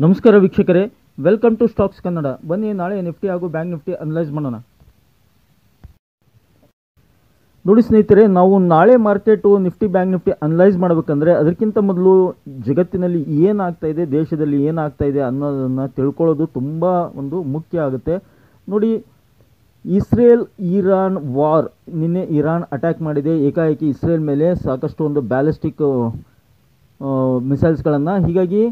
ನಮಸ್ಕಾರ ವೀಕ್ಷಕರೇ, welcome to stocks Kannada. ಬನ್ನಿ ನಾಳೆ ನಿಫ್ಟಿ ಹಾಗೂ ಬ್ಯಾಂಕ್ ನಿಫ್ಟಿ ಅನಲೈಸ್ ಮಾಡೋಣ. ನೋಡಿ ಸ್ನೇಹಿತರೆ, ನಾವು ನಾಳೆ market Nifty bank Nifty analyse ಮಾಡಬೇಕಂದ್ರೆ ಅದಕ್ಕಿಂತ ಮೊದಲು ಜಗತ್ತಿನಲ್ಲಿ ಏನಾಗ್ತಾ ಇದೆ, ದೇಶದಲ್ಲಿ ಏನಾಗ್ತಾ ಇದೆ ಅನ್ನೋದನ್ನು ತಿಳ್ಕೊಳ್ಳೋದು ತುಂಬ ಮುಖ್ಯ ಆಗುತ್ತೆ. ನೋಡಿ, ಇಸ್ರೇಲ್ ಇರಾನ್ ವಾರ್, ನಿನ್ನೆ ಇರಾನ್ ಅಟ್ಯಾಕ್ ಮಾಡಿದೆ ಏಕಾಏಕಿ ಇಸ್ರೇಲ್ ಮೇಲೆ ಸಾಕಷ್ಟು ಬ್ಯಾಲಿಸ್ಟಿಕ್ ಮಿಸೈಲ್ಸ್ಗಳನ್ನು. ಹೀಗಾಗಿ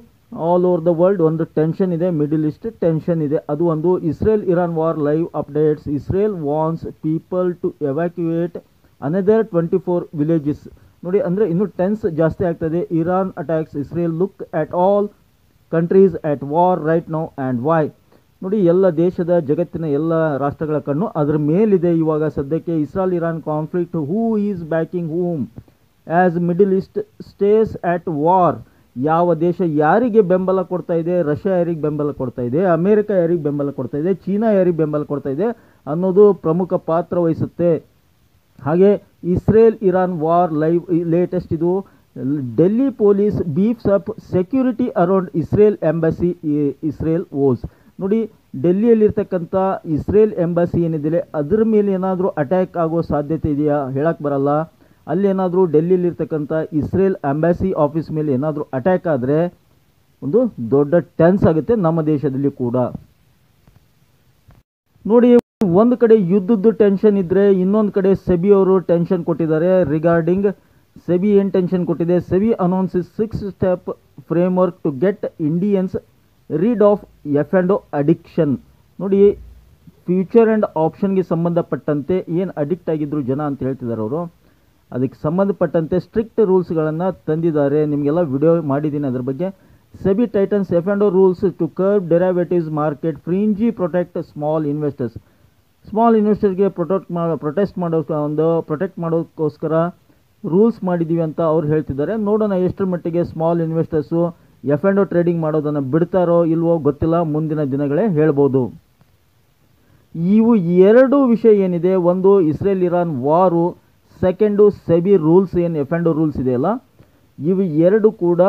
ಆಲ್ ಓವರ್ ದ ವರ್ಲ್ಡ್ ಒಂದು ಟೆನ್ಷನ್ ಇದೆ, ಮಿಡಲ್ ಈಸ್ಟ್ ಟೆನ್ಷನ್ ಇದೆ. ಅದು Israel Iran war live updates. Israel warns people to evacuate another 24 villages. ನೋಡಿ, ಅಂದರೆ ಇನ್ನೂ ಟೆನ್ಸ್ ಜಾಸ್ತಿ ಆಗ್ತದೆ. Iran attacks Israel, look at all countries at war right now and why. ನೋಡಿ, ಎಲ್ಲ ದೇಶದ ಜಗತ್ತಿನ ಎಲ್ಲ ರಾಷ್ಟ್ರಗಳ ಕಣ್ಣು ಅದರ ಮೇಲಿದೆ ಇವಾಗ ಸದ್ಯಕ್ಕೆ. Israel Iran conflict, who is backing whom as Middle East stays at war. ಯಾವ ದೇಶ ಯಾರಿಗೆ ಬೆಂಬಲ ಕೊಡ್ತಾ ಇದೆ, ರಷ್ಯಾ ಯಾರಿಗೆ ಬೆಂಬಲ ಕೊಡ್ತಾ ಇದೆ, ಅಮೇರಿಕ ಯಾರಿಗೆ ಬೆಂಬಲ ಕೊಡ್ತಾ ಇದೆ, ಚೀನಾ ಯಾರಿಗೆ ಬೆಂಬಲ ಕೊಡ್ತಾ ಇದೆ ಅನ್ನೋದು ಪ್ರಮುಖ ಪಾತ್ರ ವಹಿಸುತ್ತೆ. ಹಾಗೆ Israel Iran war live latest ಇದು. Delhi police beefs up security around Israel embassy Israel vows. ನೋಡಿ, ಡೆಲ್ಲಿಯಲ್ಲಿರ್ತಕ್ಕಂಥ ಇಸ್ರೇಲ್ ಎಂಬಸಿ ಏನಿದೆ ಅದರ ಮೇಲೆ ಏನಾದರೂ ಅಟ್ಯಾಕ್ ಆಗೋ ಸಾಧ್ಯತೆ ಇದೆಯಾ ಹೇಳಕ್ಕೆ ಬರಲ್ಲ. ಅಲ್ಲೇನಾದರೂ ಡೆಲ್ಲಿಯಲ್ಲಿರ್ತಕ್ಕಂಥ ಇಸ್ರೇಲ್ ಎಂಬಸಿ ಆಫೀಸ್ ಮೇಲೆ ಏನಾದರೂ ಅಟ್ಯಾಕ್ ಆದರೆ ಒಂದು ದೊಡ್ಡ ಟೆನ್ಸ್ ಆಗುತ್ತೆ ನಮ್ಮ ದೇಶದಲ್ಲಿ ಕೂಡ. ನೋಡಿ, ಒಂದು ಕಡೆ ಯುದ್ಧದ್ದು ಟೆನ್ಷನ್ ಇದ್ದರೆ ಇನ್ನೊಂದು ಕಡೆ ಸೆಬಿ ಅವರು ಟೆನ್ಷನ್ ಕೊಟ್ಟಿದ್ದಾರೆ. ರಿಗಾರ್ಡಿಂಗ್ ಸೆಬಿ ಏನು ಟೆನ್ಷನ್ ಕೊಟ್ಟಿದೆ, SEBI announces 6 step framework to get Indians rid of ಎಫ್&ಓ ಅಡಿಕ್ಷನ್. ನೋಡಿ, ಫ್ಯೂಚರ್ ಆ್ಯಂಡ್ ಆಪ್ಷನ್ಗೆ ಸಂಬಂಧಪಟ್ಟಂತೆ ಏನು ಅಡಿಕ್ಟ್ ಆಗಿದ್ರು ಜನ ಅಂತ ಹೇಳ್ತಿದ್ದಾರೆ ಅವರು, ಅದಕ್ಕೆ ಸಂಬಂಧಪಟ್ಟಂತೆ ಸ್ಟ್ರಿಕ್ಟ್ ರೂಲ್ಸ್ಗಳನ್ನು ತಂದಿದ್ದಾರೆ. ನಿಮಗೆಲ್ಲ ವಿಡಿಯೋ ಮಾಡಿದ್ದೀನಿ ಅದರ ಬಗ್ಗೆ. ಸೆಬಿ ಟೈಟನ್ಸ್ ಎಫ್&ಓ rules to curb derivatives market, ಫ್ರಿಂಜಿ ಪ್ರೊಟೆಕ್ಟ್ ಸ್ಮಾಲ್ ಇನ್ವೆಸ್ಟರ್ಸ್. ಸ್ಮಾಲ್ ಇನ್ವೆಸ್ಟರ್ಗೆ ಪ್ರೊಟೆಕ್ಟ್ ಮಾಡೋಕ್ಕೋಸ್ಕರ ರೂಲ್ಸ್ ಮಾಡಿದ್ದೀವಿ ಅಂತ ಅವ್ರು ಹೇಳ್ತಿದ್ದಾರೆ. ನೋಡೋಣ ಎಷ್ಟರ ಮಟ್ಟಿಗೆ ಸ್ಮಾಲ್ ಇನ್ವೆಸ್ಟರ್ಸು ಎಫ್&ಓ ಟ್ರೇಡಿಂಗ್ ಮಾಡೋದನ್ನು ಬಿಡ್ತಾರೋ ಇಲ್ವೋ ಗೊತ್ತಿಲ್ಲ, ಮುಂದಿನ ದಿನಗಳೇ ಹೇಳ್ಬೋದು. ಇವು ಎರಡು ವಿಷಯ ಏನಿದೆ, ಒಂದು Israel Iran war, second SEBI rules ಏನು ಎಫ್&ಓ ರೂಲ್ಸ್ ಇದೆಯಲ್ಲ, ಇವು ಎರಡು ಕೂಡ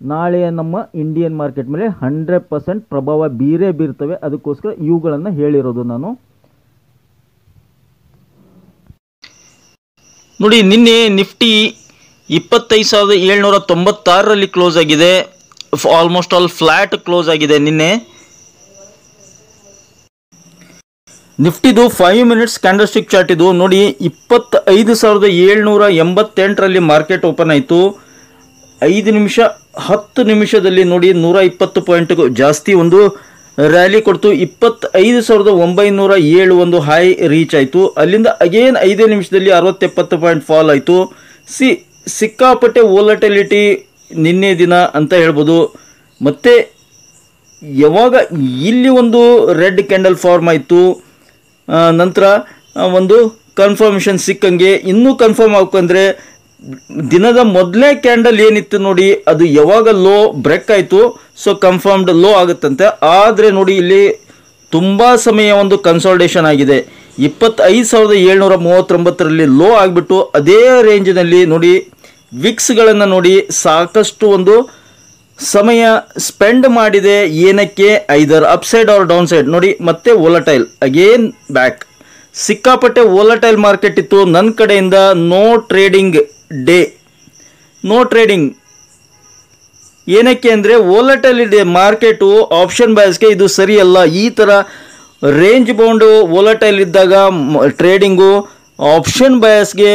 ನಾಳೆ ನಮ್ಮ ಇಂಡಿಯನ್ ಮಾರ್ಕೆಟ್ ಮೇಲೆ 100% ಪ್ರಭಾವ ಬೀರ್ತವೆ. ಅದಕ್ಕೋಸ್ಕರ ಇವುಗಳನ್ನು ಹೇಳಿರೋದು ನಾನು. ನೋಡಿ, ನಿನ್ನೆ ನಿಫ್ಟಿ 25,796ರಲ್ಲಿ ಕ್ಲೋಸ್ ಆಗಿದೆ. ಆಲ್ಮೋಸ್ಟ್ ಆಲ್ ಫ್ಲಾಟ್ ಕ್ಲೋಸ್ ಆಗಿದೆ ನಿನ್ನೆ. ನಿಫ್ಟಿದು 5 ಮಿನಿಟ್ಸ್ ಕ್ಯಾಂಡಲ್ ಸ್ಟಿಕ್ ಚಾರ್ಟ್ ಇದು. ನೋಡಿ, 25,788ರಲ್ಲಿ ಮಾರ್ಕೆಟ್ ಓಪನ್ ಆಯಿತು. 5 ನಿಮಿಷ 10 ನಿಮಿಷದಲ್ಲಿ ನೋಡಿ 120 ಪಾಯಿಂಟ್ ಜಾಸ್ತಿ ರ್ಯಾಲಿ ಕೊಡ್ತು. 25,907 ಒಂದು ಹೈ ರೀಚ್ ಆಯಿತು. ಅಲ್ಲಿಂದ ಅಗೇನ್ 5 ನಿಮಿಷದಲ್ಲಿ 60-70 ಪಾಯಿಂಟ್ ಫಾಲ್ ಆಯಿತು. ಸಿಕ್ಕಾಪಟ್ಟೆ ವೋಲಟಿಲಿಟಿ ನಿನ್ನೆ ದಿನ ಅಂತ ಹೇಳ್ಬೋದು. ಮತ್ತು ಯಾವಾಗ ಇಲ್ಲಿ ರೆಡ್ ಕ್ಯಾಂಡಲ್ ಫಾರ್ಮ್ ಆಯಿತು, ನಂತರ ಕನ್ಫರ್ಮೇಷನ್ ಸಿಕ್ಕಂಗೆ ಇನ್ನೂ ಕನ್ಫರ್ಮ್ ಆಗ್ಬೇಕಂದ್ರೆ ದಿನದ ಮೊದಲನೇ ಕ್ಯಾಂಡಲ್ ಏನಿತ್ತು ನೋಡಿ, ಅದು ಯಾವಾಗ ಲೋ ಬ್ರೇಕ್ ಆಯಿತು, ಸೊ ಕನ್ಫರ್ಮ್ಡ್ ಲೋ ಆಗುತ್ತಂತೆ. ಆದರೆ ನೋಡಿ, ಇಲ್ಲಿ ತುಂಬ ಸಮಯ ಕನ್ಸಾಲ್ಟೇಷನ್ ಆಗಿದೆ. 25,739ರಲ್ಲಿ ಲೋ ಆಗಿಬಿಟ್ಟು ಅದೇ ರೇಂಜಿನಲ್ಲಿ ನೋಡಿ ವಿಕ್ಸ್ಗಳನ್ನು ನೋಡಿ ಸಾಕಷ್ಟು ಸಮಯ ಸ್ಪೆಂಡ್ ಮಾಡಿದೆ. ಏನಕ್ಕೆ? Either upside or downside. ನೋಡಿ, ಮತ್ತೆ ವೋಲಟೈಲ್ ಅಗೇನ್ ಬ್ಯಾಕ್. ಸಿಕ್ಕಾಪಟ್ಟೆ ವೋಲಟೈಲ್ ಮಾರ್ಕೆಟ್ ಇತ್ತು. ನನ್ನ ಕಡೆಯಿಂದ no trading day, no trading. ಏನಕ್ಕೆ ಅಂದರೆ ವೋಲಟೈಲ್ ಮಾರ್ಕೆಟು ಆಪ್ಷನ್ ಬಯಸ್ಗೆ ಇದು ಸರಿಯಲ್ಲ. ಈ ಥರ ರೇಂಜ್ ಬೌಂಡು ವೋಲಟೈಲ್ ಇದ್ದಾಗ ಟ್ರೇಡಿಂಗು ಆಪ್ಷನ್ ಬಯಸ್ಗೆ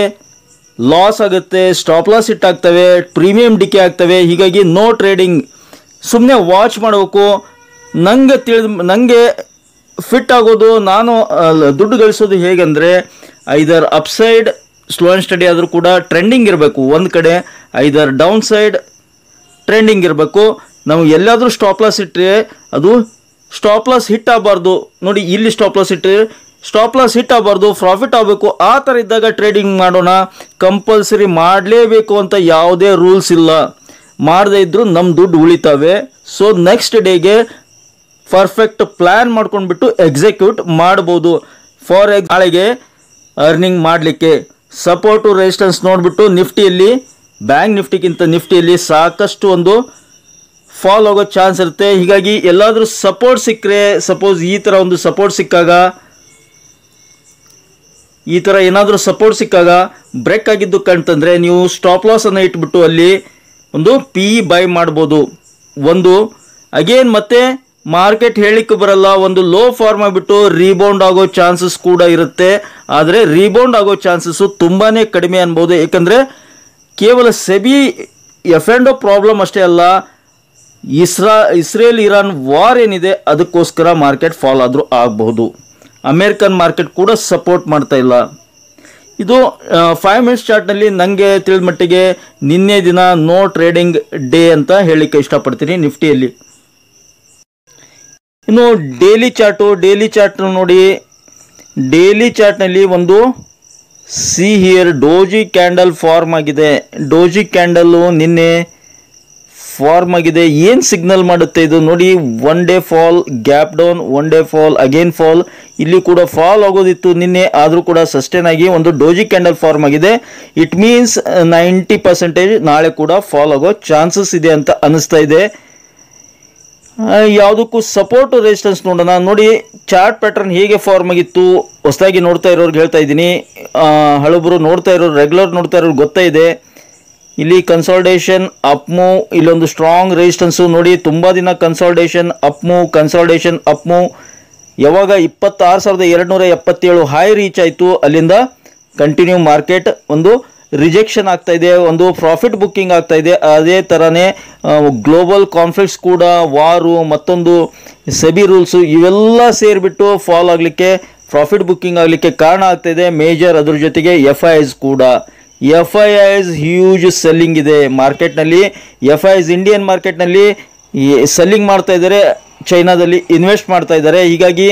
ಲಾಸ್ ಆಗುತ್ತೆ, ಸ್ಟಾಪ್ ಲಾಸ್ ಹಿಟ್ ಆಗ್ತವೆ, ಪ್ರೀಮಿಯಂ ಡಿಕೆ ಆಗ್ತವೆ. ಹೀಗಾಗಿ ನೋ ಟ್ರೇಡಿಂಗ್. ಸುಮ್ಮನೆ ವಾಚ್ ಮಾಡಬೇಕು. ನನಗೆ ಫಿಟ್ ಆಗೋದು, ನಾನು ದುಡ್ಡು ಗಳಿಸೋದು ಹೇಗೆಂದರೆ ಐದರ್ ಅಪ್ಸೈಡ್ ಸ್ಲೋ ಆ್ಯಂಡ್ ಸ್ಟಡಿ ಆದರೂ ಕೂಡ ಟ್ರೆಂಡಿಂಗ್ ಇರಬೇಕು ಒಂದು ಕಡೆ, ಐದರ್ ಡೌನ್ ಸೈಡ್ ಟ್ರೆಂಡಿಂಗ್ ಇರಬೇಕು. ನಾವು ಎಲ್ಲಾದರೂ ಸ್ಟಾಪ್ ಲಾಸ್ ಇಟ್ಟರೆ ಅದು ಸ್ಟಾಪ್ ಲಾಸ್ ಹಿಟ್ ಆಗಬಾರ್ದು. ನೋಡಿ, ಇಲ್ಲಿ ಸ್ಟಾಪ್ ಲಾಸ್ ಇಟ್ಟರೆ ಸ್ಟಾಪ್ ಲಾಸ್ ಹಿಟ್ ಆಗಬಾರ್ದು, ಪ್ರಾಫಿಟ್ ಆಗಬೇಕು. ಆ ಥರ ಇದ್ದಾಗ ಟ್ರೇಡಿಂಗ್ ಮಾಡೋಣ. ಕಂಪಲ್ಸರಿ ಮಾಡಲೇಬೇಕು ಅಂತ ಯಾವುದೇ ರೂಲ್ಸ್ ಇಲ್ಲ. ಮಾಡದೇ ಇದ್ದರೂ ನಮ್ಮ ದುಡ್ಡು ಉಳಿತಾವೆ. ಸೊ ನೆಕ್ಸ್ಟ್ ಡೇಗೆ ಪರ್ಫೆಕ್ಟ್ ಪ್ಲ್ಯಾನ್ ಮಾಡ್ಕೊಂಡ್ಬಿಟ್ಟು ಎಕ್ಸಿಕ್ಯೂಟ್ ಮಾಡ್ಬೋದು. ಫಾರ್ ನಾಳೆಗೆ ಅರ್ನಿಂಗ್ ಮಾಡಲಿಕ್ಕೆ ಸಪೋರ್ಟು ರೆಸಿಸ್ಟೆನ್ಸ್ ನೋಡಿಬಿಟ್ಟು ನಿಫ್ಟಿಯಲ್ಲಿ, ಬ್ಯಾಂಕ್ ನಿಫ್ಟಿಗಿಂತ ನಿಫ್ಟಿಯಲ್ಲಿ ಸಾಕಷ್ಟು ಫಾಲ್ ಆಗೋ ಚಾನ್ಸ್ ಇರುತ್ತೆ. ಹೀಗಾಗಿ ಎಲ್ಲಾದರೂ ಸಪೋರ್ಟ್ ಸಿಕ್ಕರೆ, ಸಪೋಸ್ ಈ ಥರ ಒಂದು ಸಪೋರ್ಟ್ ಸಿಕ್ಕಾಗ, ಈ ಥರ ಏನಾದರೂ ಸಪೋರ್ಟ್ ಸಿಕ್ಕಾಗ ಬ್ರೇಕ್ ಆಗಿದ್ದು ಕಂತಂದರೆ ನೀವು ಸ್ಟಾಪ್ ಲಾಸನ್ನು ಇಟ್ಬಿಟ್ಟು ಅಲ್ಲಿ ಒಂದು ಪಿ ಬೈ ಮಾಡ್ಬೋದು. ಒಂದು ಅಗೇನ್ ಮತ್ತೆ ಮಾರ್ಕೆಟ್ ಹೇಳಿಕ್ಕೆ ಬರಲ್ಲ, ಒಂದು ಲೋ ಫಾರ್ಮ್ ಆಗಿಬಿಟ್ಟು ರೀಬೌಂಡ್ ಆಗೋ ಚಾನ್ಸಸ್ ಕೂಡ ಇರುತ್ತೆ. ಆದರೆ ರೀಬೌಂಡ್ ಆಗೋ ಚಾನ್ಸಸ್ಸು ತುಂಬಾ ಕಡಿಮೆ ಅನ್ಬೋದು. ಏಕೆಂದರೆ ಕೇವಲ ಸೆಬಿ ಎಫ್&ಓ ಪ್ರಾಬ್ಲಮ್ ಅಷ್ಟೇ ಅಲ್ಲ, ಇಸ್ರೇಲ್ ಇರಾನ್ ವಾರ್ ಏನಿದೆ ಅದಕ್ಕೋಸ್ಕರ ಮಾರ್ಕೆಟ್ ಫಾಲ್ ಆದರೂ ಆಗಬಹುದು. ಅಮೇರಿಕನ್ ಮಾರ್ಕೆಟ್ ಕೂಡ ಸಪೋರ್ಟ್ ಮಾಡ್ತಾ ಇಲ್ಲ. ಇದು 5 ಮಿನಿಟ್ಸ್ ಚಾರ್ಟ್ನಲ್ಲಿ ನನಗೆ ತಿಳಿದ ಮಟ್ಟಿಗೆ ನಿನ್ನೆ ದಿನ ನೋ ಟ್ರೇಡಿಂಗ್ ಡೇ ಅಂತ ಹೇಳಲಿಕ್ಕೆ ಇಷ್ಟಪಡ್ತೀನಿ ನಿಫ್ಟಿಯಲ್ಲಿ. ಇನ್ನು ಡೈಲಿ ಚಾರ್ಟ್ ನೋಡಿ, ಡೈಲಿ ಚಾರ್ಟ್ನಲ್ಲಿ ಒಂದು ಹಿಯರ್ ಡೋಜಿ ಕ್ಯಾಂಡಲ್ ಫಾರ್ಮ್ ಆಗಿದೆ. ಡೋಜಿ ಕ್ಯಾಂಡಲ್ಲು ನಿನ್ನೆ ಫಾರ್ಮ್ ಆಗಿದೆ. ಏನು ಸಿಗ್ನಲ್ ಮಾಡುತ್ತೆ ಇದು ನೋಡಿ, 1 day fall, gap down, 1 day fall, again fall. ಇಲ್ಲಿ ಕೂಡ ಫಾಲ್ ಆಗೋದಿತ್ತು ನಿನ್ನೆ, ಆದರೂ ಕೂಡ ಸಸ್ಟೈನ್ ಆಗಿ ಒಂದು ಡೋಜಿ ಕ್ಯಾಂಡಲ್ ಫಾರ್ಮ್ ಆಗಿದೆ. ಇಟ್ ಮೀನ್ಸ್ 90% ನಾಳೆ ಕೂಡ ಫಾಲ್ ಆಗೋ ಚಾನ್ಸಸ್ ಇದೆ ಅಂತ ಅನಿಸ್ತಾ ಇದೆ. ಯಾವುದಕ್ಕೂ ಸಪೋರ್ಟ್ ರೆಸಿಸ್ಟೆನ್ಸ್ ನೋಡೋಣ. ನೋಡಿ ಚಾರ್ಟ್ ಪ್ಯಾಟರ್ನ್ ಹೇಗೆ ಫಾರ್ಮ್ ಆಗಿತ್ತು, ಹೊಸದಾಗಿ ನೋಡ್ತಾ ಇರೋರ್ಗೆ ಹೇಳ್ತಾ ಇದ್ದೀನಿ, ಹಳಬರು ನೋಡ್ತಾ ಇರೋರು, ರೆಗ್ಯುಲರ್ ನೋಡ್ತಾ ಇರೋರು ಗೊತ್ತಾ ಇದೆ. ಇಲ್ಲಿ ಕನ್ಸಾಲ್ಟೇಷನ್ ಅಪ್ ಮೂವ್, ಇಲ್ಲೊಂದು ಸ್ಟ್ರಾಂಗ್ ರೆಸಿಸ್ಟೆನ್ಸು ನೋಡಿ, ತುಂಬ ದಿನ ಕನ್ಸಾಲ್ಟೇಷನ್ ಅಪ್ ಮೂವ್. ಯಾವಾಗ 26,277 ಹೈ ರೀಚ್ ಆಯಿತು, ಅಲ್ಲಿಂದ ಕಂಟಿನ್ಯೂ ಮಾರ್ಕೆಟ್ ಒಂದು ರಿಜೆಕ್ಷನ್ ಆಗ್ತಾ ಇದೆ, ಒಂದು ಪ್ರಾಫಿಟ್ ಬುಕ್ಕಿಂಗ್ ಆಗ್ತಾ ಇದೆ. ಅದೇ ಥರನೇ ಗ್ಲೋಬಲ್ ಕಾನ್ಫ್ಲಿಕ್ಟ್ಸ್ ಕೂಡ, ವಾರು, ಮತ್ತೊಂದು ಸೆಬಿ ರೂಲ್ಸು ಇವೆಲ್ಲ ಸೇರಿಬಿಟ್ಟು ಫಾಲ್ ಆಗಲಿಕ್ಕೆ, ಪ್ರಾಫಿಟ್ ಬುಕ್ಕಿಂಗ್ ಆಗಲಿಕ್ಕೆ ಕಾರಣ ಆಗ್ತಾ ಇದೆ. ಮೇಜರ್ ಅದ್ರ ಜೊತೆಗೆ FIIs ಕೂಡ, FIIs ಹ್ಯೂಜ್ ಸೆಲ್ಲಿಂಗ್ ಇದೆ ಮಾರ್ಕೆಟ್ನಲ್ಲಿ. FIIs ಇಂಡಿಯನ್ ಮಾರ್ಕೆಟ್ನಲ್ಲಿ ಸೆಲ್ಲಿಂಗ್ ಮಾಡ್ತಾ ಇದ್ದಾರೆ, ಚೈನಾದಲ್ಲಿ ಇನ್ವೆಸ್ಟ್ ಮಾಡ್ತಾ ಇದ್ದಾರೆ. ಹೀಗಾಗಿ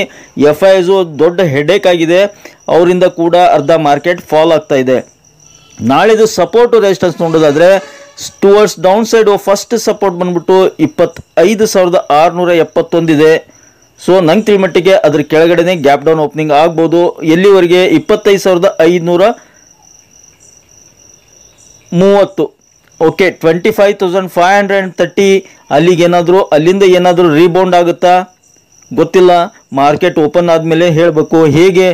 FIIs ದೊಡ್ಡ ಹೆಡೇಕ್ ಆಗಿದೆ, ಅವರಿಂದ ಕೂಡ ಅರ್ಧ ಮಾರ್ಕೆಟ್ ಫಾಲ್ ಆಗ್ತಾ ಇದೆ. ನಾಳಿದು ಸಪೋರ್ಟ್ ರೆಸಿಸ್ಟೆನ್ಸ್ ನೋಡೋದಾದರೆ towards down side first support ಬಂದ್ಬಿಟ್ಟು 25,671 ಇದೆ. ಸೊ ನಂಗೆ ತಿಳಿಮಟ್ಟಿಗೆ ಅದ್ರ ಕೆಳಗಡೆನೆ ಗ್ಯಾಪ್ ಡೌನ್ ಓಪನಿಂಗ್ ಆಗ್ಬೋದು. ಎಲ್ಲಿವರೆಗೆ 25,530. ಓಕೆ, 25,530 ಅಲ್ಲಿಗೇನಾದರೂ, ಅಲ್ಲಿಂದ ಏನಾದರೂ ರೀಬೌಂಡ್ ಆಗುತ್ತಾ ಗೊತ್ತಿಲ್ಲ. ಮಾರ್ಕೆಟ್ ಓಪನ್ ಆದಮೇಲೆ ಹೇಳಬೇಕು ಹೇಗೆ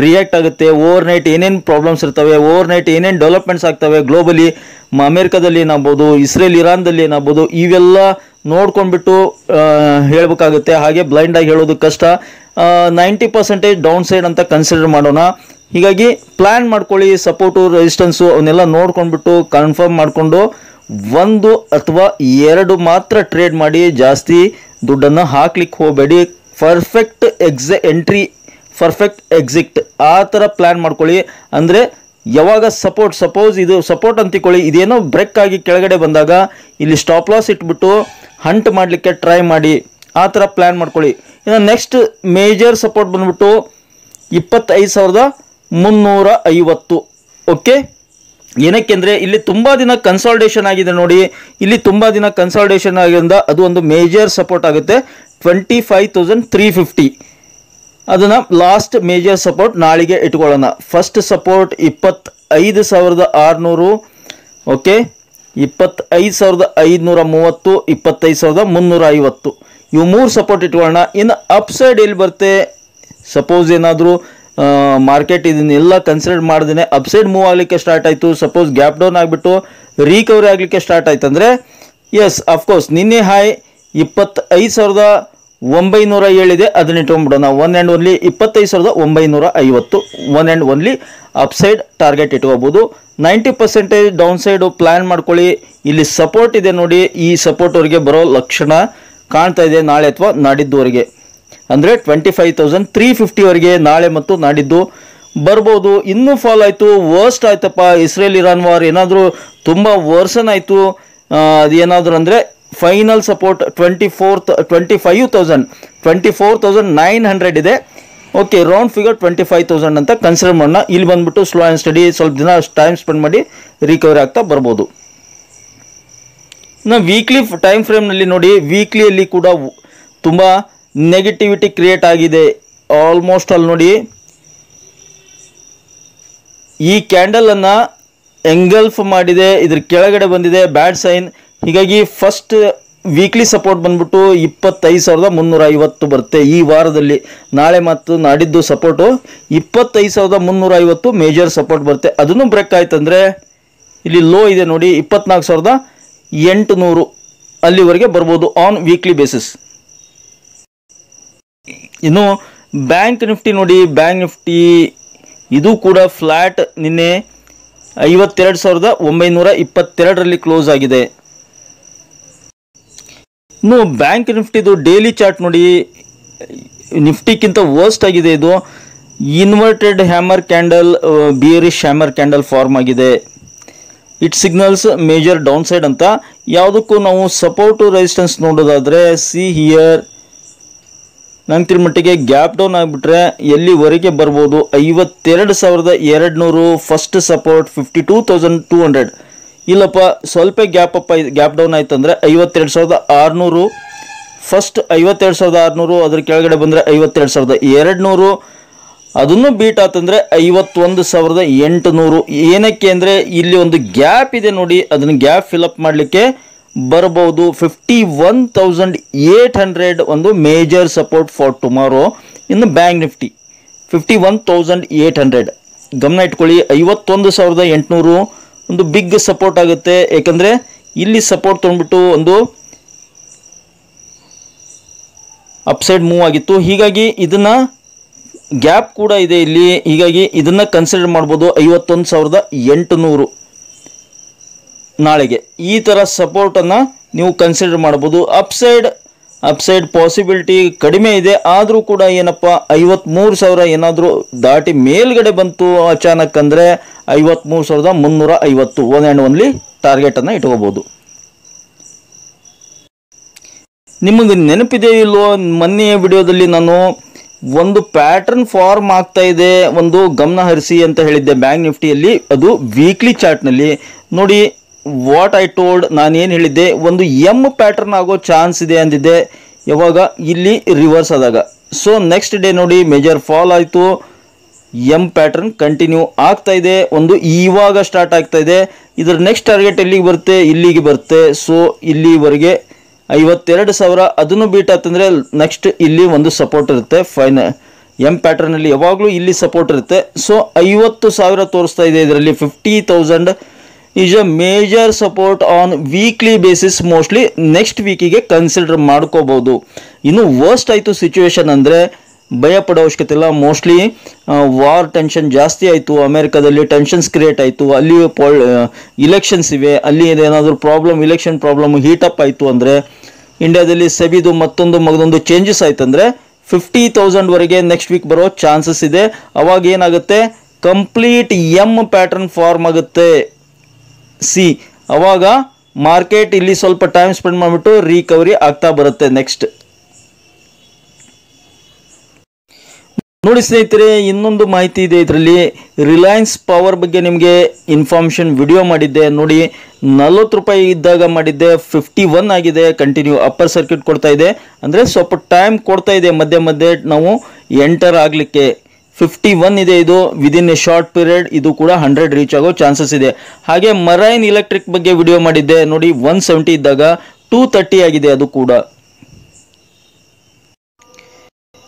ರಿಯಾಕ್ಟ್ ಆಗುತ್ತೆ, ಓವರ್ ನೈಟ್ ಏನೇನು ಪ್ರಾಬ್ಲಮ್ಸ್ ಇರ್ತವೆ, ಓವರ್ ನೈಟ್ ಏನೇನು ಡೆವಲಪ್ಮೆಂಟ್ಸ್ ಆಗ್ತವೆ ಗ್ಲೋಬಲಿ, ಅಮೇರಿಕಾದಲ್ಲಿ ಏನಾಗ್ಬೋದು, ಇಸ್ರೇಲ್ ಇರಾನ್ದಲ್ಲಿ ಏನಾಗ್ಬೋದು, ಇವೆಲ್ಲ ನೋಡ್ಕೊಂಡ್ಬಿಟ್ಟು ಹೇಳಬೇಕಾಗುತ್ತೆ. ಹಾಗೆ ಬ್ಲೈಂಡಾಗಿ ಹೇಳೋದು ಕಷ್ಟ. 90% ಡೌನ್ ಸೈಡ್ ಅಂತ ಕನ್ಸಿಡರ್ ಮಾಡೋಣ. ಹೀಗಾಗಿ ಪ್ಲ್ಯಾನ್ ಮಾಡ್ಕೊಳ್ಳಿ, ಸಪೋರ್ಟು ರೆಸಿಸ್ಟೆನ್ಸು ಅವನ್ನೆಲ್ಲ ನೋಡ್ಕೊಂಡ್ಬಿಟ್ಟು ಕನ್ಫರ್ಮ್ ಮಾಡಿಕೊಂಡು 1 ಅಥವಾ 2 ಮಾತ್ರ ಟ್ರೇಡ್ ಮಾಡಿ, ಜಾಸ್ತಿ ದುಡ್ಡನ್ನು ಹಾಕ್ಲಿಕ್ಕೆ ಹೋಗಬೇಡಿ. ಪರ್ಫೆಕ್ಟ್ ಎಂಟ್ರಿ, ಪರ್ಫೆಕ್ಟ್ ಎಕ್ಸಿಟ್ ಆ ಥರ ಪ್ಲ್ಯಾನ್ ಮಾಡ್ಕೊಳ್ಳಿ. ಅಂದರೆ ಯಾವಾಗ ಸಪೋಸ್ ಇದು ಸಪೋರ್ಟ್ ಅಂತಿಕೊಳ್ಳಿ, ಇದೇನೋ ಬ್ರೇಕ್ ಆಗಿ ಕೆಳಗಡೆ ಬಂದಾಗ ಇಲ್ಲಿ ಸ್ಟಾಪ್ ಲಾಸ್ ಇಟ್ಬಿಟ್ಟು ಹಂಟ್ ಮಾಡಲಿಕ್ಕೆ ಟ್ರೈ ಮಾಡಿ, ಆ ಥರ ಪ್ಲ್ಯಾನ್ ಮಾಡ್ಕೊಳ್ಳಿ. ಇನ್ನು ನೆಕ್ಸ್ಟ್ ಮೇಜರ್ ಸಪೋರ್ಟ್ ಬಂದ್ಬಿಟ್ಟು 25,350. ಓಕೆ, ಏನಕ್ಕೆಂದರೆ ಇಲ್ಲಿ ತುಂಬ ದಿನ ಕನ್ಸಾಲ್ಟೇಷನ್ ಆಗಿದೆ ನೋಡಿ, ಇಲ್ಲಿ ತುಂಬ ದಿನ ಕನ್ಸಾಲ್ಟೇಷನ್ ಆಗಿರೋದ್ರಿಂದ ಅದು ಒಂದು ಮೇಜರ್ ಸಪೋರ್ಟ್ ಆಗುತ್ತೆ. 25,350 ಅದನ್ನು ಲಾಸ್ಟ್ ಮೇಜರ್ ಸಪೋರ್ಟ್ ನಾಳೆಗೆ ಇಟ್ಕೊಳ್ಳೋಣ. First support 25,600. ಓಕೆ, 25,530, 25,350 ಇವು 3 ಸಪೋರ್ಟ್ ಇಟ್ಕೊಳ್ಳೋಣ. ಇನ್ನು ಅಪ್ ಸೈಡ್ ಎಲ್ಲಿ ಬರುತ್ತೆ, ಸಪೋಸ್ ಏನಾದರೂ ಮಾರ್ಕೆಟ್ ಇದನ್ನೆಲ್ಲ ಕನ್ಸಿಡರ್ ಮಾಡ್ದೇ ಅಪ್ಸೈಡ್ ಮೂವ್ ಆಗಲಿಕ್ಕೆ ಸ್ಟಾರ್ಟ್ ಆಯಿತು, ಸಪೋಸ್ ಗ್ಯಾಪ್ ಡೌನ್ ಆಗಿಬಿಟ್ಟು ರಿಕವರಿ ಆಗಲಿಕ್ಕೆ ಸ್ಟಾರ್ಟ್ ಆಯ್ತು ಅಂದರೆ ಎಸ್ ಅಫ್ಕೋರ್ಸ್ ನಿನ್ನೆ ಹೈ 25,907 ಇದೆ, ಅದನ್ನ ಇಟ್ಕೊಂಡ್ಬಿಡೋಣ. One and only 25,950 one and only upside target ಇಟ್ಕೋಬೋದು. 90% ಡೌನ್ ಸೈಡು ಪ್ಲ್ಯಾನ್ ಮಾಡ್ಕೊಳ್ಳಿ. ಇಲ್ಲಿ ಸಪೋರ್ಟ್ ಇದೆ ನೋಡಿ, ಈ ಸಪೋರ್ಟ್ವರೆಗೆ ಬರೋ ಲಕ್ಷಣ ಕಾಣ್ತಾ ಇದೆ ನಾಳೆ ಅಥವಾ ನಾಡಿದ್ದುವರೆಗೆ. ಅಂದರೆ 25,350ವರೆಗೆ ನಾಳೆ ಮತ್ತು ನಾಡಿದ್ದು ಬರ್ಬೋದು. ಇನ್ನೂ ಫಾಲ್ ಆಯಿತು, ವರ್ಸ್ಟ್ ಆಯ್ತಪ್ಪ, ಇಸ್ರೇಲ್ ಇರಾನ್ ವಾರ್ ಏನಾದರೂ ತುಂಬ ವರ್ಸನ್ ಆಯಿತು, ಅದೇನಾದರೂ ಅಂದರೆ ಫೈನಲ್ ಸಪೋರ್ಟ್ 24,900 ಇದೆ. ಓಕೆ, ರೌಂಡ್ ಫಿಗರ್ 25,000 ಅಂತ ಕನ್ಸಿಡರ್ ಮಾಡೋಣ. ಇಲ್ಲಿ ಬಂದ್ಬಿಟ್ಟು ಸ್ಲೋ ಆ್ಯಂಡ್ ಸ್ಟಡಿ ಸ್ವಲ್ಪ ದಿನ ಟೈಮ್ ಸ್ಪೆಂಡ್ ಮಾಡಿ ರಿಕವರಿ ಆಗ್ತಾ ಬರ್ಬೋದು. ಇನ್ನು ವೀಕ್ಲಿ ಟೈಮ್ ಫ್ರೇಮ್ನಲ್ಲಿ ನೋಡಿ, ವೀಕ್ಲಿಯಲ್ಲಿ ಕೂಡ ತುಂಬ ನೆಗೆಟಿವಿಟಿ ಕ್ರಿಯೇಟ್ ಆಗಿದೆ. ಆಲ್ಮೋಸ್ಟ್ ಅಲ್ಲಿ ನೋಡಿ, ಈ ಕ್ಯಾಂಡಲನ್ನು ಎಂಗಲ್ಫ್ ಮಾಡಿದೆ, ಇದ್ರ ಕೆಳಗಡೆ ಬಂದಿದೆ, ಬ್ಯಾಡ್ ಸೈನ್. ಹೀಗಾಗಿ ಫಸ್ಟ್ ವೀಕ್ಲಿ ಸಪೋರ್ಟ್ ಬಂದ್ಬಿಟ್ಟು 25,350 ಬರುತ್ತೆ ಈ ವಾರದಲ್ಲಿ. ನಾಳೆ ಮತ್ತು ನಾಡಿದ್ದು ಸಪೋರ್ಟು 25,350 ಮೇಜರ್ ಸಪೋರ್ಟ್ ಬರುತ್ತೆ. ಅದನ್ನು ಬ್ರೇಕ್ ಆಯ್ತಂದರೆ ಇಲ್ಲಿ ಲೋ ಇದೆ ನೋಡಿ 24,800 ಅಲ್ಲಿವರೆಗೆ ಬರ್ಬೋದು ಆನ್ ವೀಕ್ಲಿ ಬೇಸಿಸ್. ಇನ್ನು ಬ್ಯಾಂಕ್ ನಿಫ್ಟಿ ನೋಡಿ, ಬ್ಯಾಂಕ್ ನಿಫ್ಟಿ ಇದು ಕೂಡ ಫ್ಲ್ಯಾಟ್ ನಿನ್ನೆ 52,922ರಲ್ಲಿ ಕ್ಲೋಸ್ ಆಗಿದೆ. ಇನ್ನು ಬ್ಯಾಂಕ್ ನಿಫ್ಟಿದು ಡೈಲಿ ಚಾರ್ಟ್ ನೋಡಿ, ನಿಫ್ಟಿಗಿಂತ ವರ್ಸ್ಟ್ ಆಗಿದೆ. ಇದು inverted hammer candle, bearish hammer candle form ಆಗಿದೆ. It signals major downside ಅಂತ. ಯಾವುದಕ್ಕೂ ನಾವು ಸಪೋರ್ಟ್ ರೆಸಿಸ್ಟೆನ್ಸ್ ನೋಡೋದಾದರೆ ಸಿ ಹಿಯರ್ ನಂತರ ಮಟ್ಟಿಗೆ ಗ್ಯಾಪ್ ಡೌನ್ ಆಗಿಬಿಟ್ರೆ ಎಲ್ಲಿವರೆಗೆ ಬರ್ಬೋದು 52,200 ಫಸ್ಟ್ ಸಪೋರ್ಟ್ 52,200. ಇಲ್ಲಪ್ಪ ಸ್ವಲ್ಪ ಗ್ಯಾಪ್ ಡೌನ್ ಆಯ್ತು ಅಂದರೆ 52,600 ಫಸ್ಟ್ 52,600, ಅದ್ರ ಕೆಳಗಡೆ ಬಂದರೆ 52,200. ಅದನ್ನು ಬೀಟ್ ಆತಂದರೆ 51,800. ಏನಕ್ಕೆ ಅಂದರೆ ಇಲ್ಲಿ ಒಂದು ಗ್ಯಾಪ್ ಇದೆ ನೋಡಿ, ಅದನ್ನು ಗ್ಯಾಪ್ ಫಿಲಪ್ ಮಾಡಲಿಕ್ಕೆ ಬರ್ಬೋದು 51,800 ಒಂದು ಮೇಜರ್ ಸಪೋರ್ಟ್ ಫಾರ್ ಟುಮಾರೋ. ಇನ್ನು ಬ್ಯಾಂಕ್ ನಿಫ್ಟಿ 51,800 ಗಮನ ಇಟ್ಕೊಳ್ಳಿ. 51,800 ಒಂದು ಬಿಗ್ ಸಪೋರ್ಟ್ ಆಗುತ್ತೆ. ಯಾಕಂದರೆ ಇಲ್ಲಿ ಸಪೋರ್ಟ್ ತೊಗೊಂಡ್ಬಿಟ್ಟು ಒಂದು ಅಪ್ಸೈಡ್ ಮೂವ್ ಆಗಿತ್ತು, ಹೀಗಾಗಿ ಇದನ್ನು ಗ್ಯಾಪ್ ಕೂಡ ಇದೆ ಇಲ್ಲಿ, ಹೀಗಾಗಿ ಇದನ್ನು ಕನ್ಸಿಡರ್ ಮಾಡ್ಬೋದು 51,800 ನಾಳೆಗೆ. ಈ ಥರ ಸಪೋರ್ಟನ್ನು ನೀವು ಕನ್ಸಿಡರ್ ಮಾಡ್ಬೋದು. ಅಪ್ಸೈಡ್ ಪಾಸಿಬಿಲಿಟಿ ಕಡಿಮೆ ಇದೆ, ಆದರೂ ಕೂಡ ಏನಪ್ಪ 53,000 ಏನಾದರೂ ದಾಟಿ ಮೇಲ್ಗಡೆ ಬಂತು ಅಚಾನಕ್ ಅಂದರೆ 53,350 ಒನ್ ಆ್ಯಂಡ್ ಓನ್ಲಿ ಟಾರ್ಗೆಟನ್ನು ಇಟ್ಕೋಬೋದು. ನಿಮಗೆ ನೆನಪಿದೆ ಇಲ್ಲೋ, ಮೊನ್ನೆಯ ವಿಡಿಯೋದಲ್ಲಿ ನಾನು ಒಂದು ಪ್ಯಾಟರ್ನ್ ಫಾರ್ಮ್ ಆಗ್ತಾ ಇದೆ, ಒಂದು ಗಮನ ಹರಿಸಿ ಅಂತ ಹೇಳಿದ್ದೆ ಬ್ಯಾಂಕ್ ನಿಫ್ಟಿಯಲ್ಲಿ. ಅದು ವೀಕ್ಲಿ ಚಾರ್ಟ್ನಲ್ಲಿ ನೋಡಿ. ವಾಟ್ ಐ ಟೋಲ್ಡ್, ನಾನೇನು ಹೇಳಿದ್ದೆ, ಒಂದು ಎಮ್ ಪ್ಯಾಟರ್ನ್ ಆಗೋ ಚಾನ್ಸ್ ಇದೆ ಅಂದಿದ್ದೆ. ಯಾವಾಗ ಇಲ್ಲಿ ರಿವರ್ಸ್ ಆದಾಗ. ಸೊ ನೆಕ್ಸ್ಟ್ ಡೇ ನೋಡಿ ಮೇಜರ್ ಫಾಲ್ ಆಯಿತು, ಎಮ್ ಪ್ಯಾಟರ್ನ್ ಕಂಟಿನ್ಯೂ ಆಗ್ತಾ ಇದೆ, ಒಂದು ಇವಾಗ ಸ್ಟಾರ್ಟ್ ಆಗ್ತಾ ಇದೆ. ಇದರ ನೆಕ್ಸ್ಟ್ ಟಾರ್ಗೆಟ್ ಎಲ್ಲಿಗೆ ಬರುತ್ತೆ, ಇಲ್ಲಿಗೆ ಬರುತ್ತೆ. ಸೊ ಇಲ್ಲಿವರೆಗೆ 52,000 ಅದನ್ನು ಬೀಟ್ ಆತಂದರೆ ನೆಕ್ಸ್ಟ್ ಇಲ್ಲಿ ಒಂದು ಸಪೋರ್ಟ್ ಇರುತ್ತೆ. ಎಮ್ ಪ್ಯಾಟರ್ನಲ್ಲಿ ಯಾವಾಗಲೂ ಇಲ್ಲಿ ಸಪೋರ್ಟ್ ಇರುತ್ತೆ. ಸೊ 50,000 ತೋರಿಸ್ತಾ ಇದೆ ಇದರಲ್ಲಿ. 50,000 is a major support on weekly basis. Mostly next ವೀಕಿಗೆ ಕನ್ಸಿಡರ್ ಮಾಡ್ಕೋಬಹುದು. ಇನ್ನು ವರ್ಸ್ಟ್ ಆಯಿತು ಸಿಚುವೇಶನ್ ಅಂದರೆ ಭಯ ಪಡೋ ಅವಶ್ಯಕತೆ ಇಲ್ಲ. ಮೋಸ್ಟ್ಲಿ ವಾರ್ ಟೆನ್ಷನ್ ಜಾಸ್ತಿ ಆಯಿತು, ಅಮೆರಿಕಾದಲ್ಲಿ ಟೆನ್ಷನ್ಸ್ ಕ್ರಿಯೇಟ್ ಆಯಿತು, ಅಲ್ಲಿ ಇಲೆಕ್ಷನ್ಸ್ ಇವೆ, ಅಲ್ಲಿ ಏನಾದರೂ ಪ್ರಾಬ್ಲಮ್, ಇಲೆಕ್ಷನ್ ಪ್ರಾಬ್ಲಮ್ ಹೀಟಪ್ ಆಯಿತು ಅಂದರೆ, ಇಂಡಿಯಾದಲ್ಲಿ ಸೆಬಿದು ಮಗದೊಂದು ಚೇಂಜಸ್ ಆಯ್ತು ಅಂದರೆ 50,000ವರೆಗೆ ನೆಕ್ಸ್ಟ್ ವೀಕ್ ಬರೋ ಚಾನ್ಸಸ್ ಇದೆ. ಅವಾಗ ಏನಾಗುತ್ತೆ, ಕಂಪ್ಲೀಟ್ ಎಮ್ ಪ್ಯಾಟರ್ನ್ ಫಾರ್ಮ್ ಆಗುತ್ತೆ. ಅವಾಗ ಮಾರ್ಕೆಟ್ ಇಲ್ಲಿ ಸ್ವಲ್ಪ ಟೈಮ್ ಸ್ಪೆಂಡ್ ಮಾಡಿಬಿಟ್ಟು ರಿಕವರಿ ಆಗ್ತಾ ಬರುತ್ತೆ ನೆಕ್ಸ್ಟ್. ನೋಡಿ ಸ್ನೇಹಿತರೆ, ಇನ್ನೊಂದು ಮಾಹಿತಿ ಇದೆ ಇದರಲ್ಲಿ. ರಿಲಯನ್ಸ್ ಪವರ್ ಬಗ್ಗೆ ನಿಮಗೆ ಇನ್ಫಾರ್ಮೇಷನ್ ವಿಡಿಯೋ ಮಾಡಿದ್ದೆ ನೋಡಿ. 40 ರೂಪಾಯಿ ಇದ್ದಾಗ ಮಾಡಿದ್ದೆ, 51 ಆಗಿದೆ. ಕಂಟಿನ್ಯೂ ಅಪ್ಪರ್ ಸರ್ಕ್ಯೂಟ್ ಕೊಡ್ತಾ ಇದೆ, ಅಂದರೆ ಸ್ವಲ್ಪ ಟೈಮ್ ಕೊಡ್ತಾ ಇದೆ ಮಧ್ಯೆ ಮಧ್ಯೆ ನಾವು ಎಂಟರ್ ಆಗಲಿಕ್ಕೆ. 51 ಇದೆ ಇದು ವಿದಿನ್ ಎ ಶಾರ್ಟ್ ಪೀರಿಯಡ್. ಇದು ಕೂಡ 100 ರೀಚ್ ಆಗೋ ಚಾನ್ಸಸ್ ಇದೆ. ಹಾಗೆ ಮರೈನ್ ಎಲೆಕ್ಟ್ರಿಕ್ ಬಗ್ಗೆ ವಿಡಿಯೋ ಮಾಡಿದ್ದೆ ನೋಡಿ. 170 ಇದ್ದಾಗ 230 ಆಗಿದೆ ಅದು ಕೂಡ.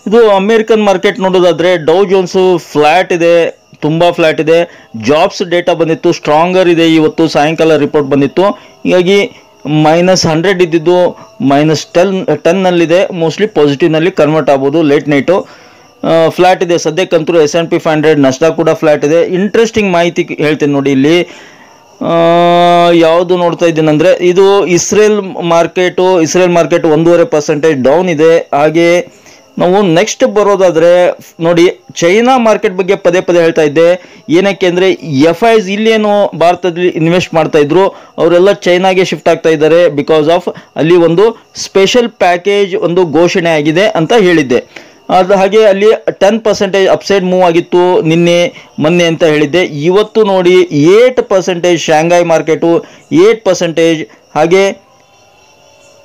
ಇದು ಅಮೇರಿಕನ್ ಮಾರ್ಕೆಟ್ ನೋಡೋದಾದ್ರೆ ಡೌ ಜೋನ್ಸು ಫ್ಲಾಟ್ ಇದೆ, ತುಂಬ ಫ್ಲಾಟ್ ಇದೆ. ಜಾಬ್ಸ್ ಡೇಟಾ ಬಂದಿತ್ತು, ಸ್ಟ್ರಾಂಗರ್ ಇದೆ. ಇವತ್ತು ಸಾಯಂಕಾಲ ರಿಪೋರ್ಟ್ ಬಂದಿತ್ತು, ಹೀಗಾಗಿ -100 ಇದ್ದಿದ್ದು -10 ಮೋಸ್ಟ್ಲಿ ಪಾಸಿಟಿವ್ನಲ್ಲಿ ಕನ್ವರ್ಟ್ ಆಗ್ಬೋದು ಲೇಟ್ ನೈಟು. ಫ್ಲಾಟ್ ಇದೆ ಸದ್ಯಕ್ಕಂತೂ. S&P 500 ನಸ್ಡಾಕ್ ಕೂಡ ಫ್ಲಾಟ್ ಇದೆ. ಇಂಟ್ರೆಸ್ಟಿಂಗ್ ಮಾಹಿತಿ ಹೇಳ್ತೀನಿ ನೋಡಿ. ಇಲ್ಲಿ ಯಾವುದು ನೋಡ್ತಾ ಇದ್ದೀನಿ ಅಂದರೆ, ಇದು ಇಸ್ರೇಲ್ ಮಾರ್ಕೆಟ್ 1.5% ಡೌನ್ ಇದೆ. ಹಾಗೆ ನಾವು ನೆಕ್ಸ್ಟ್ ಬರೋದಾದರೆ ನೋಡಿ, ಚೈನಾ ಮಾರ್ಕೆಟ್ ಬಗ್ಗೆ ಪದೇ ಹೇಳ್ತಾ ಇದ್ದೆ. ಏನಕ್ಕೆ ಅಂದರೆ FIs ಇಲ್ಲೇನು ಭಾರತದಲ್ಲಿ ಇನ್ವೆಸ್ಟ್ ಮಾಡ್ತಾ ಇದ್ರು, ಅವರೆಲ್ಲ ಚೈನಾಗೆ ಶಿಫ್ಟ್ ಆಗ್ತಾ ಇದ್ದಾರೆ. ಬಿಕಾಸ್ ಆಫ್ ಅಲ್ಲಿ ಒಂದು ಸ್ಪೆಷಲ್ ಪ್ಯಾಕೇಜ್ ಒಂದು ಘೋಷಣೆ ಆಗಿದೆ ಅಂತ ಹೇಳಿದ್ದೆ. ಅದು ಹಾಗೆ ಅಲ್ಲಿ 10% ಅಪ್ಸೈಡ್ ಮೂವ್ ಆಗಿತ್ತು ಮೊನ್ನೆ ಅಂತ ಹೇಳಿದ್ದೆ. ಇವತ್ತು ನೋಡಿ 8% ಶಾಂಘೈ ಮಾರ್ಕೆಟು 8%. ಹಾಗೆ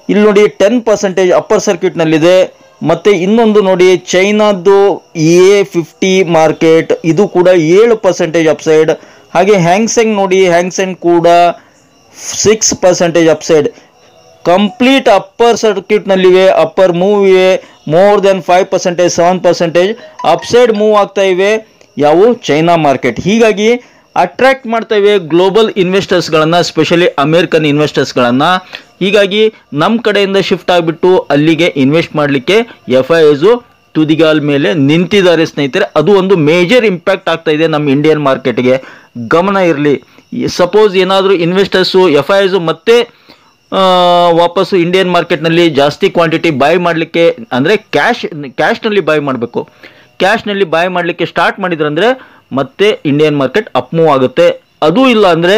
ಇಲ್ಲಿ ನೋಡಿ 10% ಅಪ್ಪರ್ ಸರ್ಕ್ಯೂಟ್ನಲ್ಲಿದೆ. ಮತ್ತು ಇನ್ನೊಂದು ನೋಡಿ ಚೈನಾದ್ದು A50 ಮಾರ್ಕೆಟ್, ಇದು ಕೂಡ 7% ಅಪ್ಸೈಡ್. ಹಾಗೆ ಹ್ಯಾಂಗ್ಸೆಂಗ್ ನೋಡಿ, ಹ್ಯಾಂಗ್ಸೆಂಗ್ ಕೂಡ 6% ಅಪ್ಸೈಡ್. ಕಂಪ್ಲೀಟ್ ಅಪ್ಪರ್ ಸರ್ಕ್ಯೂಟ್ನಲ್ಲಿವೆ, ಅಪ್ಪರ್ ಮೂವ್ ಇವೆ, ಮೋರ್ ದೆನ್ 5%, 7% ಅಪ್ಸೈಡ್ ಮೂವ್ ಆಗ್ತಾ ಇವೆ. ಯಾವು? China market. ಹೀಗಾಗಿ ಅಟ್ರಾಕ್ಟ್ ಮಾಡ್ತಾ ಇವೆ ಗ್ಲೋಬಲ್ ಇನ್ವೆಸ್ಟರ್ಸ್ಗಳನ್ನು, ಸ್ಪೆಷಲಿ ಅಮೇರಿಕನ್ ಇನ್ವೆಸ್ಟರ್ಸ್ಗಳನ್ನು. ಹೀಗಾಗಿ ನಮ್ಮ ಕಡೆಯಿಂದ ಶಿಫ್ಟ್ ಆಗಿಬಿಟ್ಟು ಅಲ್ಲಿಗೆ ಇನ್ವೆಸ್ಟ್ ಮಾಡಲಿಕ್ಕೆ FIIs ತುದಿಗಾಲ್ ಮೇಲೆ ನಿಂತಿದ್ದಾರೆ ಸ್ನೇಹಿತರೆ. ಅದು ಒಂದು ಮೇಜರ್ ಇಂಪ್ಯಾಕ್ಟ್ ಆಗ್ತಾ ಇದೆ ನಮ್ಮ ಇಂಡಿಯನ್ ಮಾರ್ಕೆಟ್ಗೆ. ಗಮನ ಇರಲಿ. ಸಪೋಸ್ ಏನಾದರೂ ಇನ್ವೆಸ್ಟರ್ಸು FIIs ಮತ್ತೆ ವಾಪಸ್ಸು ಇಂಡಿಯನ್ ಮಾರ್ಕೆಟ್ನಲ್ಲಿ ಜಾಸ್ತಿ ಕ್ವಾಂಟಿಟಿ ಬೈ ಮಾಡಲಿಕ್ಕೆ, ಅಂದರೆ ಕ್ಯಾಶ್ನಲ್ಲಿ ಬೈ ಮಾಡಬೇಕು. ಕ್ಯಾಶ್ನಲ್ಲಿ ಬೈ ಮಾಡಲಿಕ್ಕೆ ಸ್ಟಾರ್ಟ್ ಮಾಡಿದ್ರಂದರೆ ಮತ್ತೆ ಇಂಡಿಯನ್ ಮಾರ್ಕೆಟ್ ಅಪ್ ಮೂವ್ ಆಗುತ್ತೆ. ಅದೂ ಇಲ್ಲ ಅಂದರೆ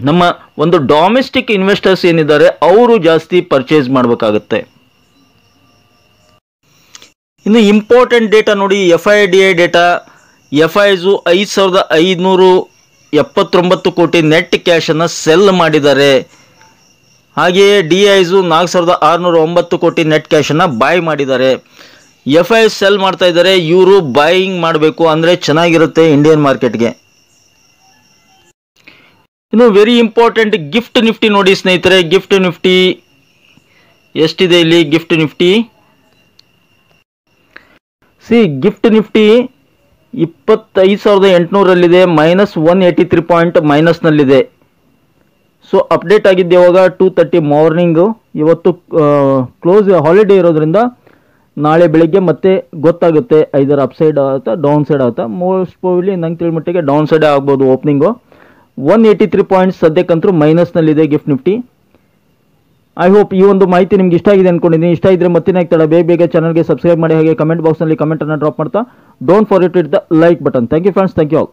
ನಮ್ಮ ಒಂದು ಡೊಮೆಸ್ಟಿಕ್ ಇನ್ವೆಸ್ಟರ್ಸ್ ಏನಿದ್ದಾರೆ ಅವರು ಜಾಸ್ತಿ ಪರ್ಚೇಸ್ ಮಾಡಬೇಕಾಗುತ್ತೆ. ಇನ್ನು ಇಂಪಾರ್ಟೆಂಟ್ ಡೇಟಾ ನೋಡಿ, FIDI ಡೇಟಾ. FIIs 5579 ಕೋಟಿ ನೆಟ್ ಕ್ಯಾಶನ್ನು ಸೆಲ್ ಮಾಡಿದ್ದಾರೆ. ಹಾಗೆಯೇ DIs 4609 ಕೋಟಿ ನೆಟ್ ಕ್ಯಾಶನ್ನು ಬೈ ಮಾಡಿದ್ದಾರೆ. FIIs ಸೆಲ್ ಮಾಡ್ತಾ ಇದ್ದಾರೆ, ಇವರು ಬೈಯಿಂಗ್ ಮಾಡಬೇಕು ಅಂದರೆ ಚೆನ್ನಾಗಿರುತ್ತೆ ಇಂಡಿಯನ್ ಮಾರ್ಕೆಟ್ಗೆ. ಇನ್ನು ವೆರಿ ಇಂಪಾರ್ಟೆಂಟ್ ಗಿಫ್ಟ್ ನಿಫ್ಟಿ ನೋಡಿ ಸ್ನೇಹಿತರೆ. ಗಿಫ್ಟ್ ನಿಫ್ಟಿ ಎಷ್ಟಿದೆ ಇಲ್ಲಿ? ಗಿಫ್ಟ್ ನಿಫ್ಟಿ ಗಿಫ್ಟ್ ನಿಫ್ಟಿ 25,800ರಲ್ಲಿದೆ, -183 ಪಾಯಿಂಟ್ ಮೈನಸ್ನಲ್ಲಿದೆ. ಸೊ ಅಪ್ಡೇಟ್ ಆಗಿದ್ದೆ ಯಾವಾಗ? 2:30 ಮಾರ್ನಿಂಗು. ಇವತ್ತು ಕ್ಲೋಸ್ ಹಾಲಿಡೇ ಇರೋದ್ರಿಂದ ನಾಳೆ ಬೆಳಿಗ್ಗೆ ಮತ್ತೆ ಗೊತ್ತಾಗುತ್ತೆ ಐದರ್ ಅಪ್ ಸೈಡ್ ಆಗುತ್ತಾ ಡೌನ್ ಸೈಡ್ ಆಗುತ್ತಾ. ಮೋಸ್ಟ್ ಪ್ರಾಬಬ್ಲಿ ನಂಗೆ ತಿಳಿಮಟ್ಟಿಗೆ ಡೌನ್ ಸೈಡೇ ಆಗ್ಬೋದು ಓಪನಿಂಗು. 183 ಪಾಯಿಂಟ್ಸ್ ಸದ್ಯಕ್ಕಂತೂ ಮೈನಸ್ನಲ್ಲಿದೆ ಗಿಫ್ಟ್ ನಿಫ್ಟಿ. ಐ ಹೋಪ್ ಈ ಒಂದು ಮಾಹಿತಿ ನಿಮ್ಗೆ ಇಷ್ಟ ಆಗಿದೆ ಅನ್ಕೊಂಡಿದ್ದೀನಿ. ಇಷ್ಟ ಇದ್ದರೆ ಮತ್ತೆ ತಡ ಬೇಗ ಚಾನಲ್ಗೆ ಸಬ್ಸ್ಕ್ರೈಬ್ ಮಾಡಿ, ಹಾಗೆ ಕಮೆಂಟ್ ಬಾಕ್ಸ್ನಲ್ಲಿ ಕಮೆಂಟನ್ನು ಡ್ರಾಪ್ ಮಾಡ್ತಾ don't forget hit the like button. Thank you friends, thank you all.